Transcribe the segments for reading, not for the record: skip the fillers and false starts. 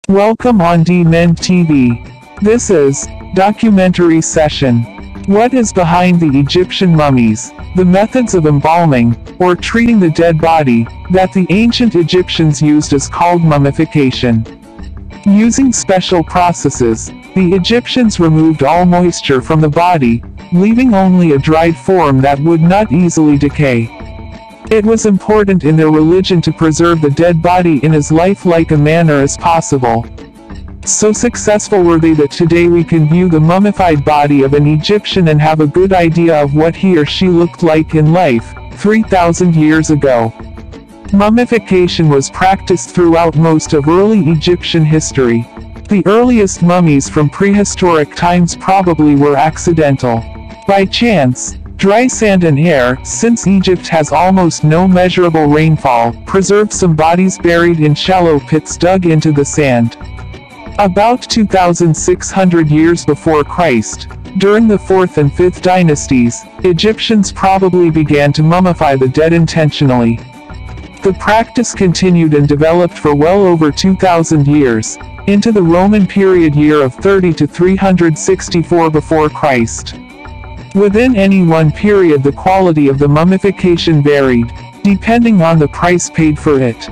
Welcome on DMEND TV. This is Documentary Session. What is behind the Egyptian mummies? The methods of embalming, or treating the dead body, that the ancient Egyptians used is called mummification. Using special processes, the Egyptians removed all moisture from the body, leaving only a dried form that would not easily decay. It was important in their religion to preserve the dead body in as lifelike a manner as possible. So successful were they that today we can view the mummified body of an Egyptian and have a good idea of what he or she looked like in life, 3,000 years ago. Mummification was practiced throughout most of early Egyptian history. The earliest mummies from prehistoric times probably were accidental. By chance, dry sand and air, since Egypt has almost no measurable rainfall, preserved some bodies buried in shallow pits dug into the sand. About 2,600 years before Christ, during the 4th and 5th dynasties, Egyptians probably began to mummify the dead intentionally. The practice continued and developed for well over 2,000 years, into the Roman period year of 30 to 364 before Christ. Within any one period the quality of the mummification varied, depending on the price paid for it.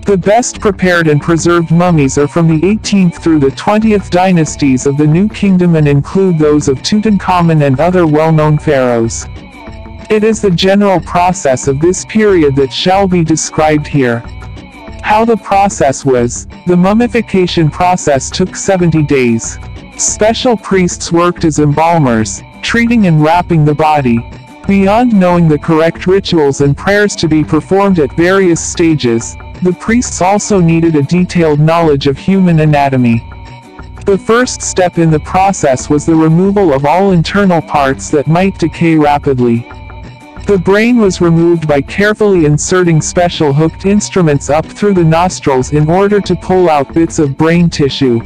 The best prepared and preserved mummies are from the 18th through the 20th dynasties of the New Kingdom and include those of Tutankhamun and other well-known pharaohs. It is the general process of this period that shall be described here. How the process was. The mummification process took 70 days. Special priests worked as embalmers, treating and wrapping the body. Beyond knowing the correct rituals and prayers to be performed at various stages, the priests also needed a detailed knowledge of human anatomy. The first step in the process was the removal of all internal parts that might decay rapidly. The brain was removed by carefully inserting special hooked instruments up through the nostrils in order to pull out bits of brain tissue.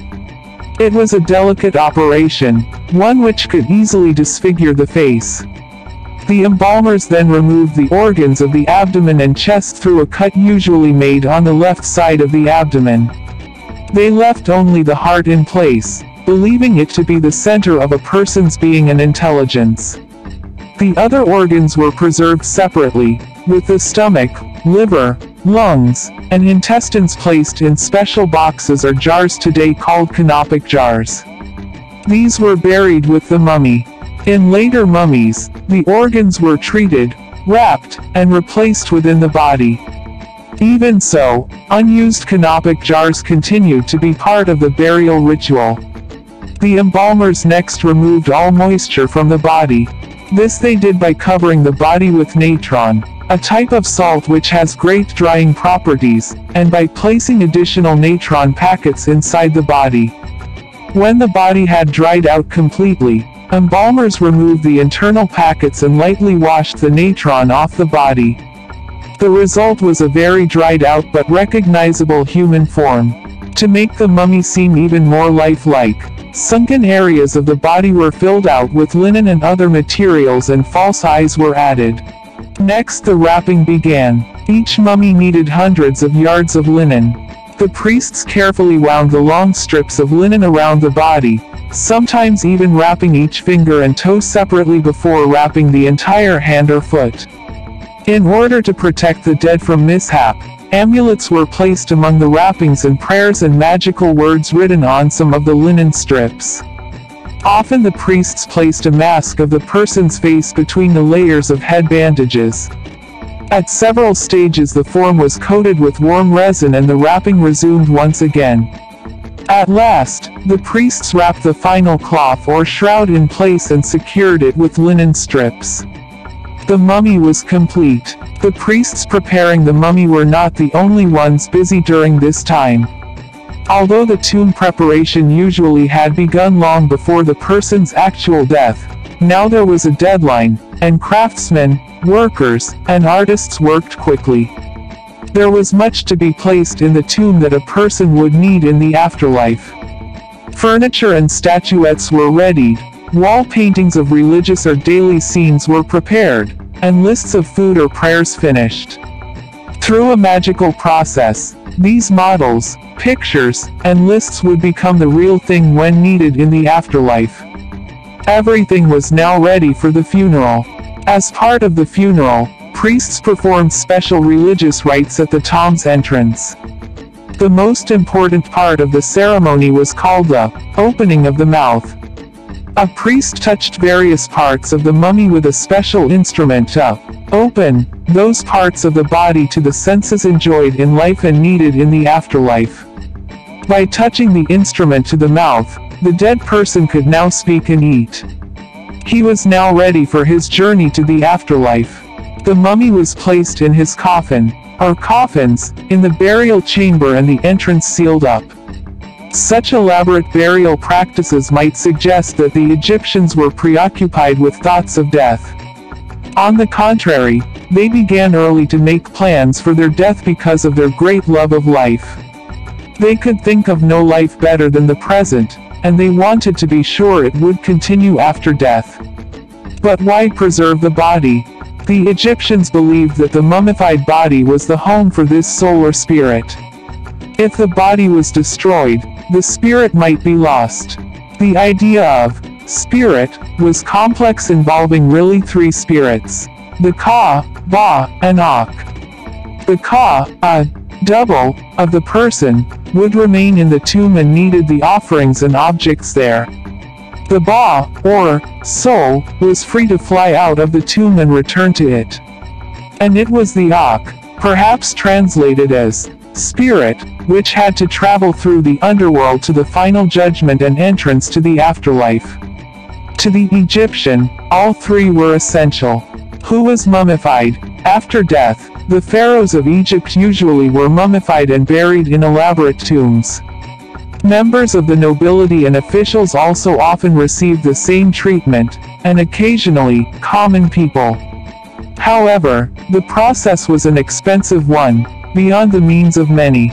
It was a delicate operation, one which could easily disfigure the face. The embalmers then removed the organs of the abdomen and chest through a cut usually made on the left side of the abdomen. They left only the heart in place, believing it to be the center of a person's being and intelligence. The other organs were preserved separately, with the stomach, liver, lungs, and intestines placed in special boxes or jars today called canopic jars. These were buried with the mummy. In later mummies, the organs were treated, wrapped, and replaced within the body. Even so, unused canopic jars continued to be part of the burial ritual. The embalmers next removed all moisture from the body. This they did by covering the body with natron, a type of salt which has great drying properties, and by placing additional natron packets inside the body. When the body had dried out completely, embalmers removed the internal packets and lightly washed the natron off the body. The result was a very dried out but recognizable human form. To make the mummy seem even more lifelike, sunken areas of the body were filled out with linen and other materials and false eyes were added. Next the wrapping began. Each mummy needed hundreds of yards of linen. The priests carefully wound the long strips of linen around the body, sometimes even wrapping each finger and toe separately before wrapping the entire hand or foot. In order to protect the dead from mishap, amulets were placed among the wrappings and prayers and magical words written on some of the linen strips. Often the priests placed a mask of the person's face between the layers of head bandages. At several stages the form was coated with warm resin and the wrapping resumed once again. At last, the priests wrapped the final cloth or shroud in place and secured it with linen strips. The mummy was complete. The priests preparing the mummy were not the only ones busy during this time. Although the tomb preparation usually had begun long before the person's actual death, now there was a deadline, and craftsmen, workers, and artists worked quickly. There was much to be placed in the tomb that a person would need in the afterlife. Furniture and statuettes were readied, wall paintings of religious or daily scenes were prepared, and lists of food or prayers finished. Through a magical process, these models, pictures, and lists would become the real thing when needed in the afterlife. Everything was now ready for the funeral. As part of the funeral, priests performed special religious rites at the tomb's entrance. The most important part of the ceremony was called the opening of the mouth. A priest touched various parts of the mummy with a special instrument to open those parts of the body to the senses enjoyed in life and needed in the afterlife. By touching the instrument to the mouth, the dead person could now speak and eat. He was now ready for his journey to the afterlife. The mummy was placed in his coffin, or coffins, in the burial chamber and the entrance sealed up. Such elaborate burial practices might suggest that the Egyptians were preoccupied with thoughts of death. On the contrary, they began early to make plans for their death because of their great love of life. They could think of no life better than the present, and they wanted to be sure it would continue after death. But why preserve the body? The Egyptians believed that the mummified body was the home for this soul or spirit. If the body was destroyed, the spirit might be lost. The idea of spirit was complex, involving really three spirits: the Ka, Ba, and Ak. The Ka, a double of the person, would remain in the tomb and needed the offerings and objects there. The Ba, or soul, was free to fly out of the tomb and return to it. And it was the Ak, perhaps translated as spirit, which had to travel through the underworld to the final judgment and entrance to the afterlife. To the Egyptian, all three were essential. Who was mummified? After death, the pharaohs of Egypt usually were mummified and buried in elaborate tombs. Members of the nobility and officials also often received the same treatment, and occasionally, common people. However, the process was an expensive one, beyond the means of many.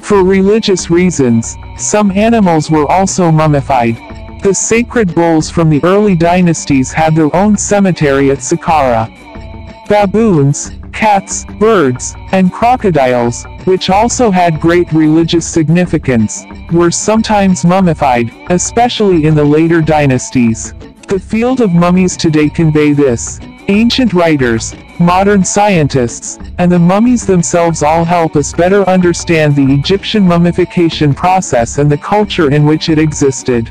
For religious reasons, some animals were also mummified. The sacred bulls from the early dynasties had their own cemetery at Saqqara. Baboons, cats, birds, and crocodiles, which also had great religious significance, were sometimes mummified, especially in the later dynasties. The field of mummies today convey this. Ancient writers, modern scientists, and the mummies themselves all help us better understand the Egyptian mummification process and the culture in which it existed.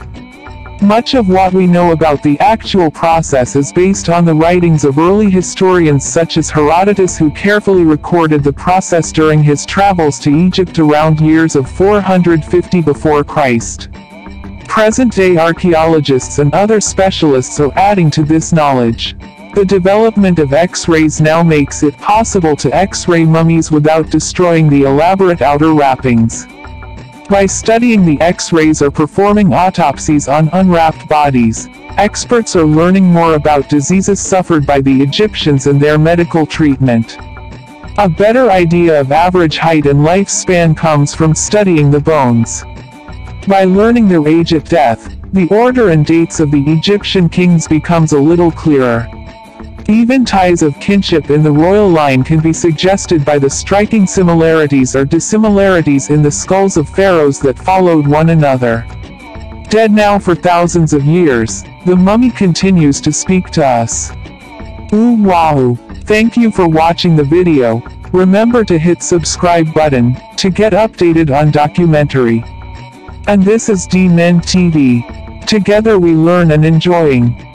Much of what we know about the actual process is based on the writings of early historians such as Herodotus, who carefully recorded the process during his travels to Egypt around years of 450 before Christ. Present-day archaeologists and other specialists are adding to this knowledge. The development of X-rays now makes it possible to X-ray mummies without destroying the elaborate outer wrappings. By studying the X-rays or performing autopsies on unwrapped bodies, experts are learning more about diseases suffered by the Egyptians and their medical treatment. A better idea of average height and lifespan comes from studying the bones. By learning their age at death, the order and dates of the Egyptian kings becomes a little clearer. Even ties of kinship in the royal line can be suggested by the striking similarities or dissimilarities in the skulls of pharaohs that followed one another. Dead now for thousands of years, the mummy continues to speak to us. Ooh wahoo! Thank you for watching the video. Remember to hit subscribe button to get updated on documentary. And this is D-Men TV. Together we learn and enjoying.